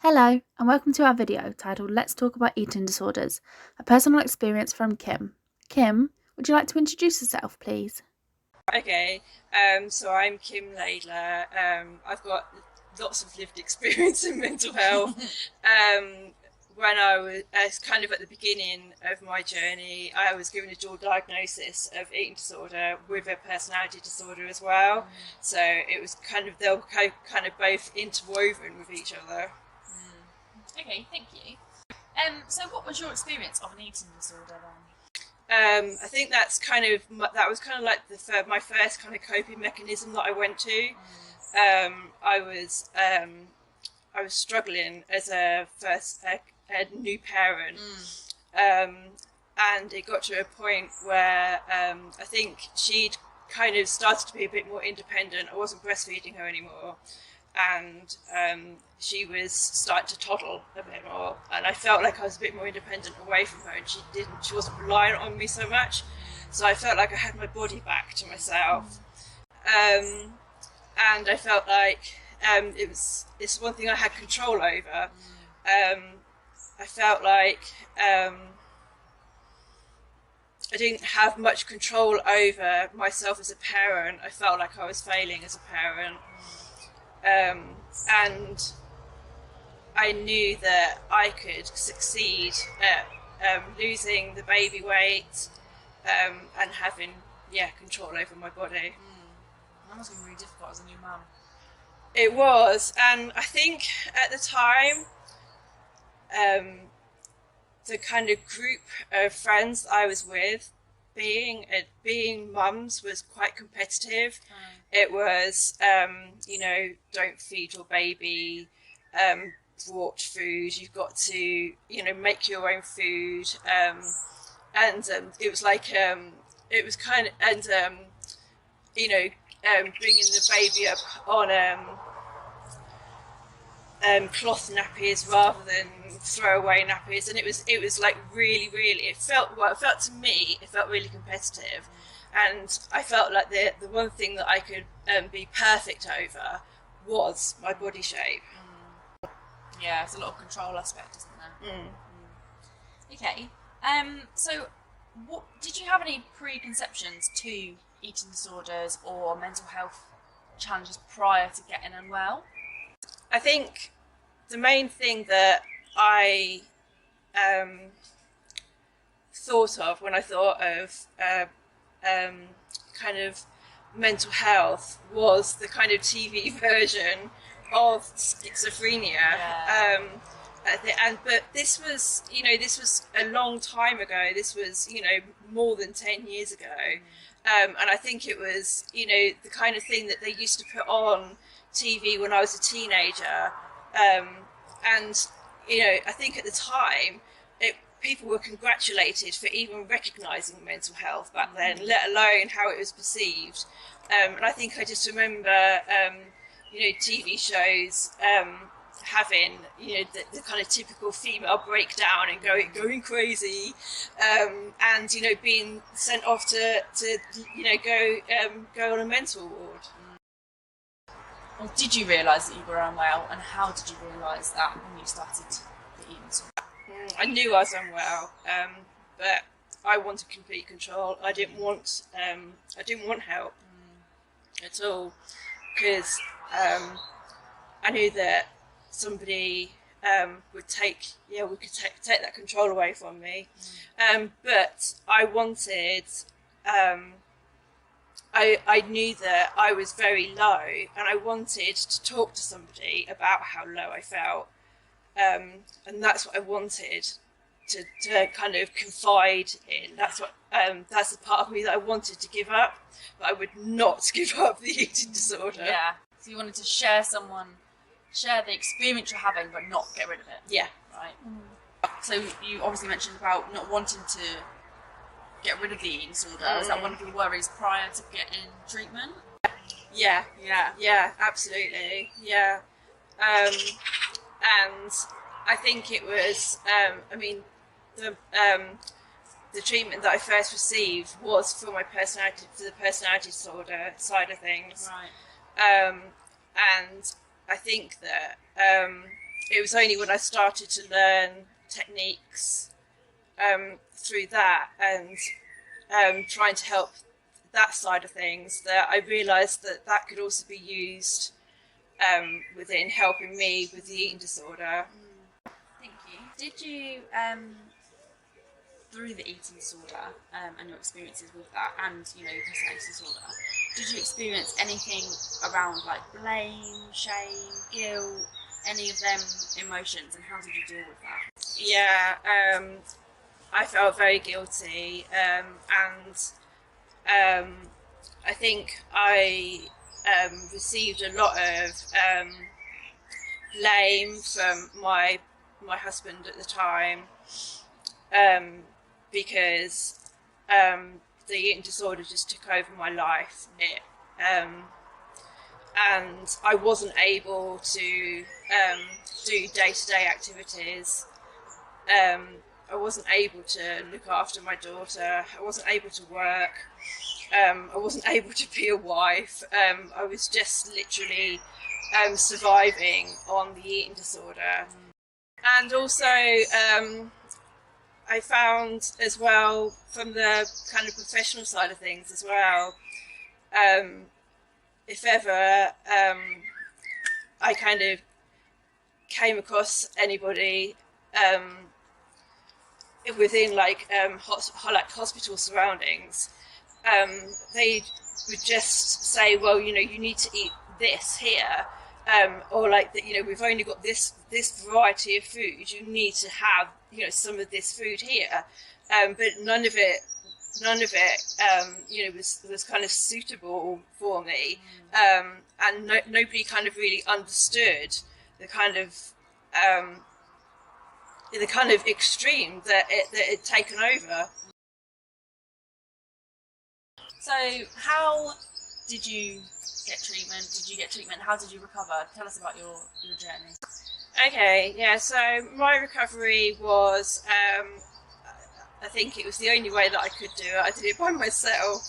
Hello, and welcome to our video titled Let's Talk About Eating Disorders, a personal experience from Kim. Kim, would you like to introduce yourself, please? Okay, so I'm Kim Laidler. I've got lots of lived experience in mental health. When I was kind of at the beginning of my journey, I was given a dual diagnosis of eating disorder with a personality disorder as well. So it was they were kind of both interwoven with each other. Okay, thank you. So what was your experience of an eating disorder then? I think that was kind of like my first kind of coping mechanism that I went to. I was struggling as a new parent, and it got to a point where I think she'd kind of started to be a bit more independent. I wasn't breastfeeding her anymore, and she was starting to toddle a bit more, and I felt like I was a bit more independent away from her, and she wasn't reliant on me so much, so I felt like I had my body back to myself. And I felt like it's one thing I had control over. I felt like I didn't have much control over myself as a parent. I felt like I was failing as a parent. And I knew that I could succeed at losing the baby weight and having control over my body. That must have been really difficult as a new mum. It was, and I think at the time the kind of group of friends I was with, being mums, was quite competitive. It was, don't feed your baby brought food. You've got to, make your own food. And it was like, it was kind of, and, bringing the baby up on cloth nappies rather than throwaway nappies, and it was like really, it felt to me, it felt really competitive, and I felt like the one thing that I could be perfect over was my body shape. Yeah, it's a lot of control aspect, isn't there? Okay, so what did you have any preconceptions to eating disorders or mental health challenges prior to getting unwell? I think the main thing that I thought of when I thought of kind of mental health was the kind of TV version of schizophrenia. Yeah. But this was a long time ago. This was more than 10 years ago. And I think it was the kind of thing that they used to put on TV when I was a teenager, and I think at the time people were congratulated for even recognising mental health back then, let alone how it was perceived. And I think I just remember TV shows having the kind of typical female breakdown and going crazy, and being sent off to go on a mental ward. Well, did you realise that you were unwell, and how did you realise that when you started the eating disorder? I knew I was unwell, but I wanted complete control. I didn't want help at all, because I knew that somebody would take that control away from me. But I wanted. I knew that I was very low, and I wanted to talk to somebody about how low I felt, and that's what I wanted to kind of confide in. That's the part of me that I wanted to give up, but I would not give up the eating disorder. Yeah. So you wanted to share the experience you're having, but not get rid of it. Yeah. Right. So you obviously mentioned about not wanting to get rid of the eating disorder. Was that one of your worries prior to getting treatment? Yeah, absolutely. Yeah. And I think it was, the treatment that I first received was for the personality disorder side of things. Right. And I think that it was only when I started to learn techniques through that and trying to help that side of things that I realised that that could also be used within helping me with the eating disorder. Thank you. Did you, through the eating disorder and your experiences with that, and your personality disorder, did you experience anything around like blame, shame, guilt, any of them emotions, and how did you deal with that? Yeah, I felt very guilty, and I think I received a lot of blame from my husband at the time, because the eating disorder just took over my life. And I wasn't able to do day-to-day activities. I wasn't able to look after my daughter. I wasn't able to work. I wasn't able to be a wife. I was just literally surviving on the eating disorder. And also, I found as well, from the kind of professional side of things as well, if ever I kind of came across anybody within like hospital surroundings, they would just say, well, you need to eat this here, or like that, we've only got this variety of food, you need to have some of this food here, but none of it was kind of suitable for me, and nobody kind of really understood the kind of extreme that it had taken over. So how did you get treatment? Did you get treatment? How did you recover? Tell us about your journey. Okay, yeah, so my recovery was, I think it was the only way that I could do it. I did it by myself.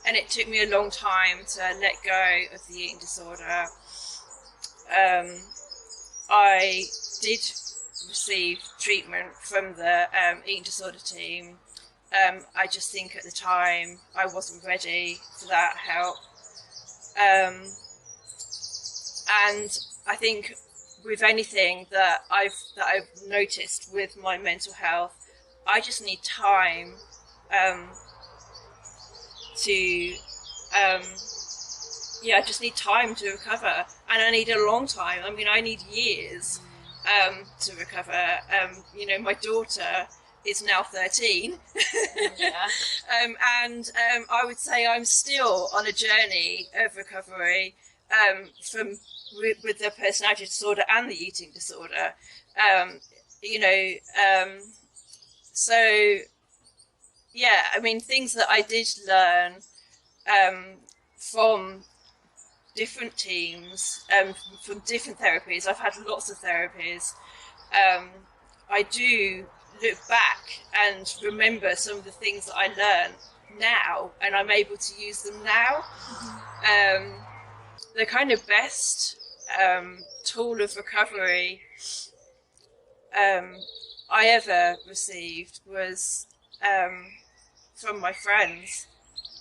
And it took me a long time to let go of the eating disorder. I did receive treatment from the eating disorder team. I just think at the time I wasn't ready for that help. And I think with anything that I've noticed with my mental health, I just need time I just need time to recover, and I need a long time. I mean, I need years to recover. My daughter is now 13. Yeah. And I would say I'm still on a journey of recovery with the personality disorder and the eating disorder. So yeah, I mean, things that I did learn from different teams, from different therapies. I've had lots of therapies. I do look back and remember some of the things that I learned now, and I'm able to use them now. The kind of best tool of recovery I ever received was from my friends,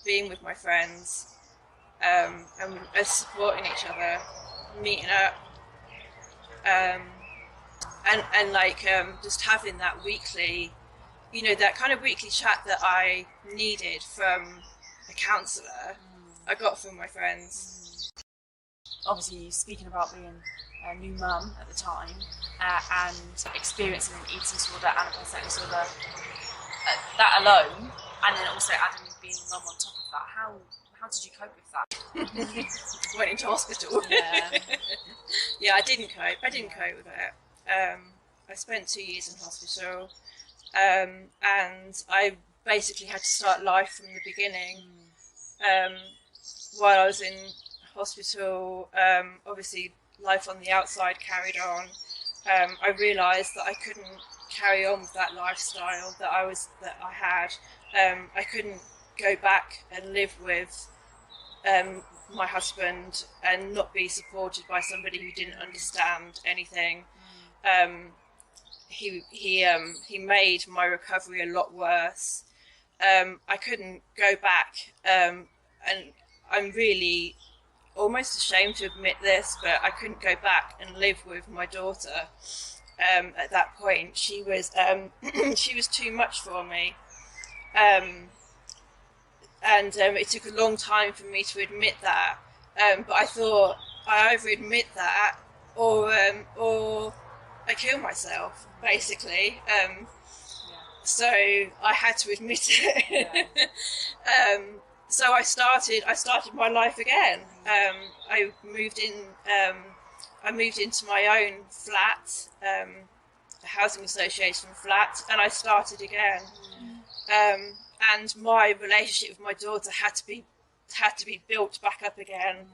being with my friends, and supporting each other, meeting up, and just having that weekly, that kind of weekly chat that I needed from a counsellor, I got from my friends. Obviously, speaking about being a new mum at the time and experiencing an eating disorder and a personality disorder, that alone, and then also adding being a mum on top of that, how did you cope with that? Went into hospital. Yeah. Yeah, I didn't cope with it. I spent 2 years in hospital, and I basically had to start life from the beginning. While I was in hospital, obviously life on the outside carried on. I realised that I couldn't carry on with that lifestyle that I had. I couldn't go back and live with my husband and not be supported by somebody who didn't understand anything. He made my recovery a lot worse. I couldn't go back, and I'm really almost ashamed to admit this, but I couldn't go back and live with my daughter. At that point, she was she was too much for me, and it took a long time for me to admit that. But I thought I either admit that or I kill myself, basically. So I had to admit it. So I started my life again. I moved into my own flat, a housing association flat, and I started again. And my relationship with my daughter had to be built back up again.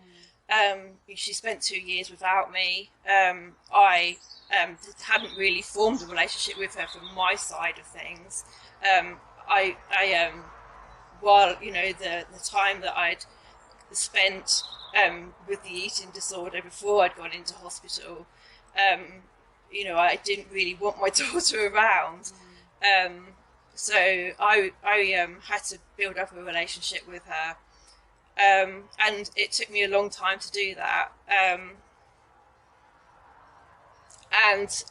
She spent 2 years without me. I hadn't really formed a relationship with her from my side of things. While the time that I'd spent with the eating disorder before I'd gone into hospital, I didn't really want my daughter around. So I had to build up a relationship with her, and it took me a long time to do that. And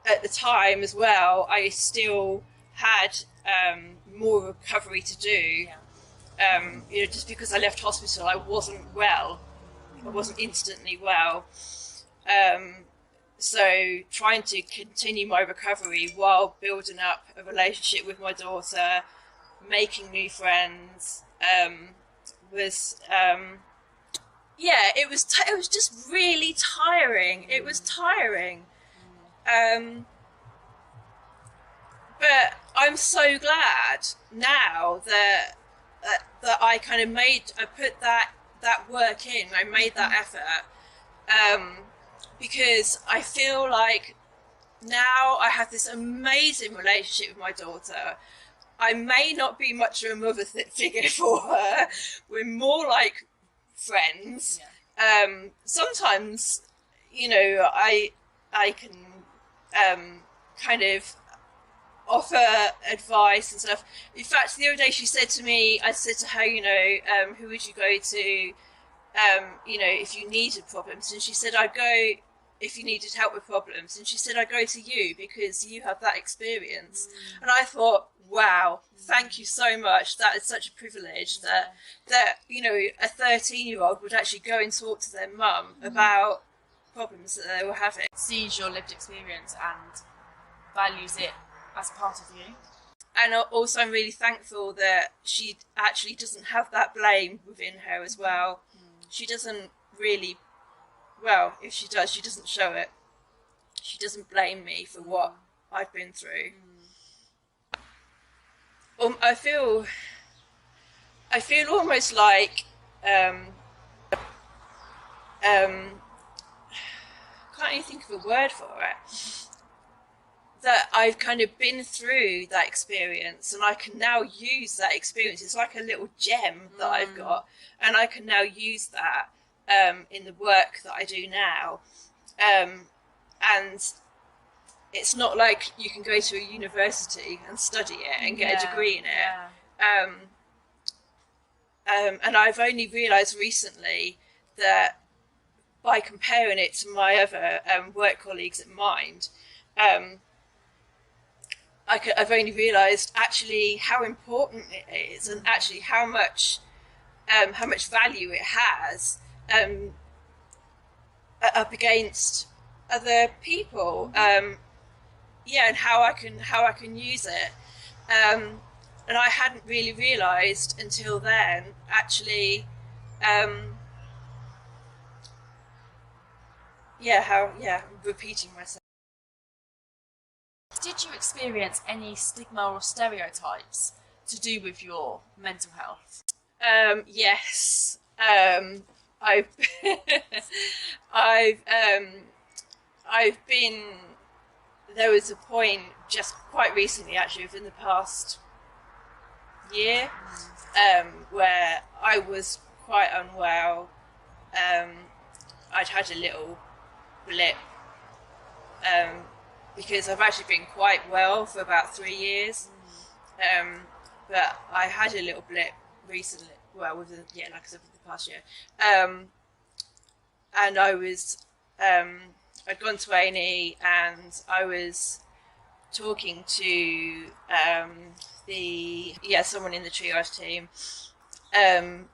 at the time as well, I still had more recovery to do. Just because I left hospital, I wasn't well. I wasn't instantly well. So trying to continue my recovery while building up a relationship with my daughter, making new friends, was it was just really tiring. It was tiring. But I'm so glad now that I kind of put that work in. I made that effort. Because I feel like now I have this amazing relationship with my daughter. I may not be much of a mother figure for her. We're more like friends. Sometimes, I can kind of offer advice and stuff. In fact, the other day she said to me, I said to her, who would you go to, if you needed problems? And she said, I'd go if you needed help with problems. And she said, I'd go to you because you have that experience. And I thought, wow, thank you so much. That is such a privilege that a 13-year-old would actually go and talk to their mum about problems that they were having. Sees your lived experience and values it as part of you. And also I'm really thankful that she actually doesn't have that blame within her as well. She doesn't really, well, if she does, she doesn't show it. She doesn't blame me for what I've been through. I feel almost like can't even think of a word for it. That I've kind of been through that experience and I can now use that experience. It's like a little gem that I've got, and I can now use that in the work that I do now. And it's not like you can go to a university and study it and get a degree in it. And I've only realised recently that by comparing it to my other work colleagues at Mind, I've only realised actually how important it is, and actually how much value it has up against other people. And how I can use it. And I hadn't really realised until then, actually, I'm repeating myself. Did you experience any stigma or stereotypes to do with your mental health? Yes. I've been. There was a point just quite recently, actually, within the past year, where I was quite unwell. I'd had a little blip because I've actually been quite well for about 3 years. But I had a little blip recently. Well, like I said, within the past year. And I was, I'd gone to A&E, and I was talking to someone in the triage team, and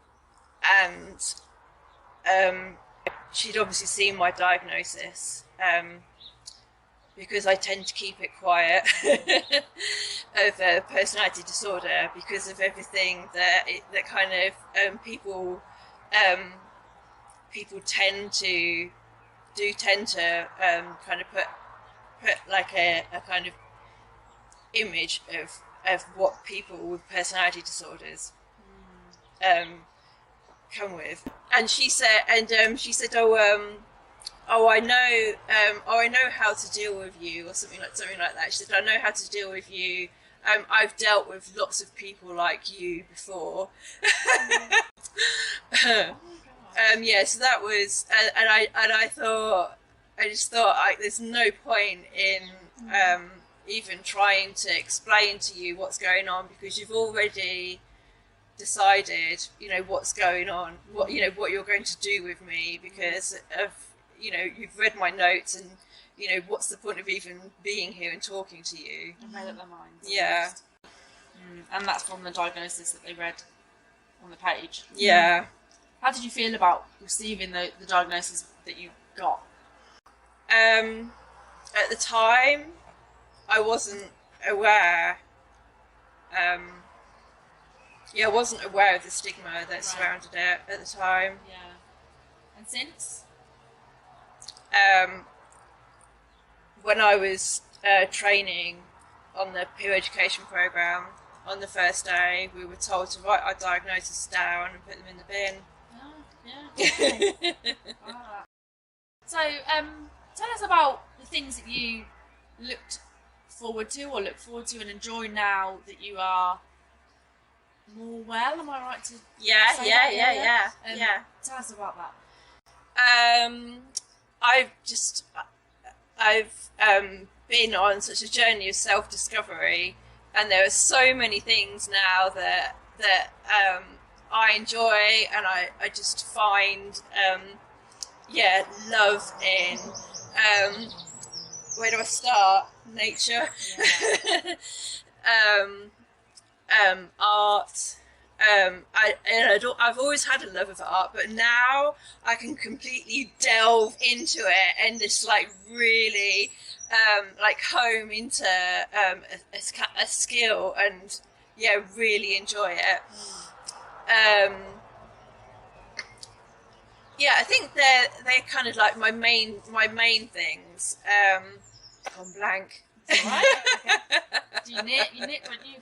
she'd obviously seen my diagnosis, because I tend to keep it quiet, of a personality disorder, because of everything that kind of people tend to kind of put like a kind of image of what people with personality disorders come with. And she said, I know how to deal with you, or something like that. She said, I know how to deal with you. I've dealt with lots of people like you before. So that was, and I just thought, there's no point in even trying to explain to you what's going on, because you've already decided, what's going on, what you're going to do with me, because of, you've read my notes, and what's the point of even being here and talking to you? I've made up their minds. Yeah. And that's from the diagnosis that they read on the page. Yeah. How did you feel about receiving the diagnosis that you got? At the time, I wasn't aware. I wasn't aware of the stigma that surrounded it at the time. Yeah. And since? When I was training on the peer education programme, on the first day, we were told to write our diagnosis down and put them in the bin. Yeah. So, tell us about the things that you look forward to and enjoy now that you are more well. Am I right to say that? Yeah. Tell us about that. I've been on such a journey of self-discovery, and there are so many things now that I enjoy, and I just find love in. Where do I start? Nature. Yeah. Art. I've always had a love of art, but now I can completely delve into it and just really home into a skill, and really enjoy it. I think they're kind of like my main things. Gone blank. Right. Okay. Do you knit? You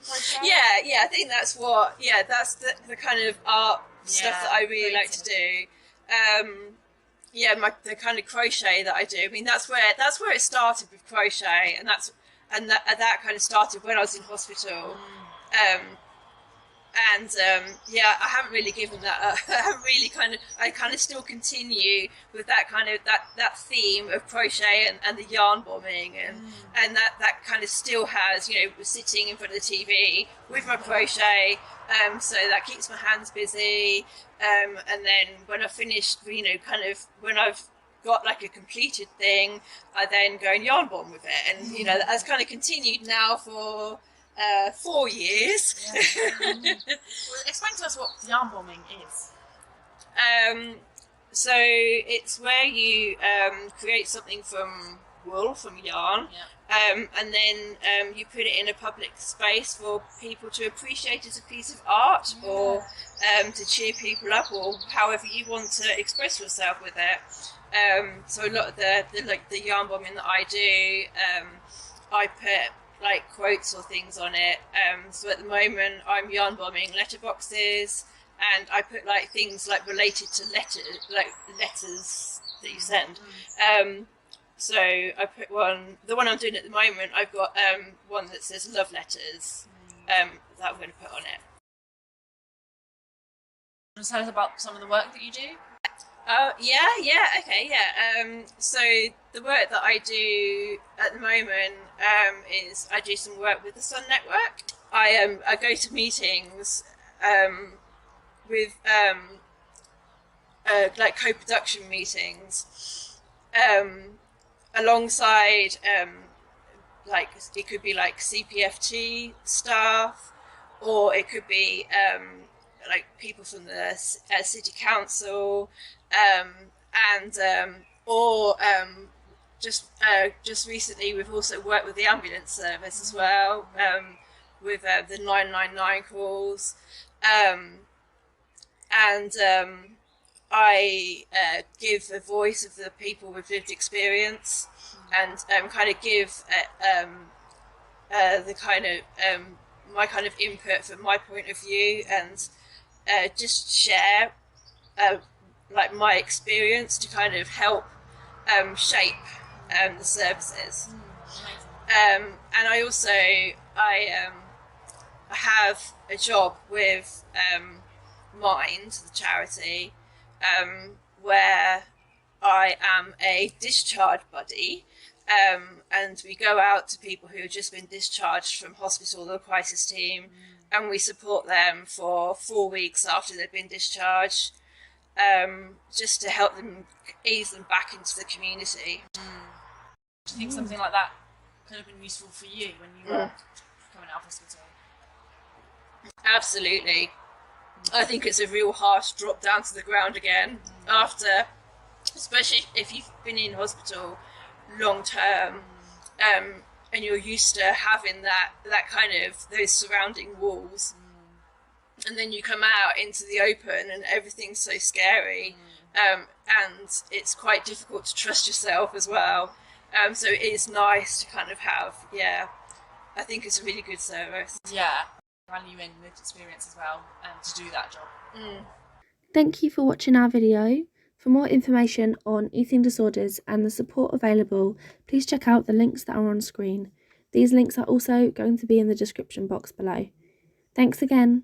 crochet? Yeah. I think that's what. Yeah, that's the kind of art stuff that I really like to do. The kind of crochet that I do. I mean, that's where it started with crochet, and that kind of started when I was in hospital. I haven't really given that up. I kind of still continue with that kind of that theme of crochet and the yarn bombing, and that kind of still has, sitting in front of the TV with my crochet, so that keeps my hands busy, and then when I finished, when I've got like a completed thing, I then go and yarn bomb with it, and that's kind of continued now for 4 years. Well, explain to us what yarn bombing is. So it's where you create something from wool, from yarn, and then you put it in a public space for people to appreciate as a piece of art, or to cheer people up, or however you want to express yourself with it. So a lot of the yarn bombing that I do, I put quotes or things on it. So at the moment I'm yarn bombing letterboxes, and I put things related to letters that you send. So I put the one I'm doing at the moment, I've got one that says love letters, that I'm going to put on it. Just tell us about some of the work that you do. So the work that I do at the moment is I do some work with the Sun Network. I go to meetings with like co-production meetings alongside like it could be like CPFT staff, or it could be like people from the city council, and or just recently we've also worked with the ambulance service as well, with the 999 calls, and I give a voice of the people with lived experience, and kind of give the kind of my kind of input from my point of view, and just share like my experience to kind of help shape the services. And I also I have a job with Mind, the charity, where I am a discharge buddy, and we go out to people who have just been discharged from hospital or the crisis team, and we support them for 4 weeks after they've been discharged, just to help them ease them back into the community. Do you think something like that could have been useful for you when you were coming out of hospital? Absolutely. I think it's a real harsh drop down to the ground again after, especially if you've been in hospital long term, and you're used to having that kind of those surrounding walls, and then you come out into the open and everything's so scary, and it's quite difficult to trust yourself as well. So it is nice to kind of have, I think it's a really good service. Yeah, value in lived experience as well, to do that job. Thank you for watching our video. For more information on eating disorders and the support available, please check out the links that are on screen. These links are also going to be in the description box below. Thanks again.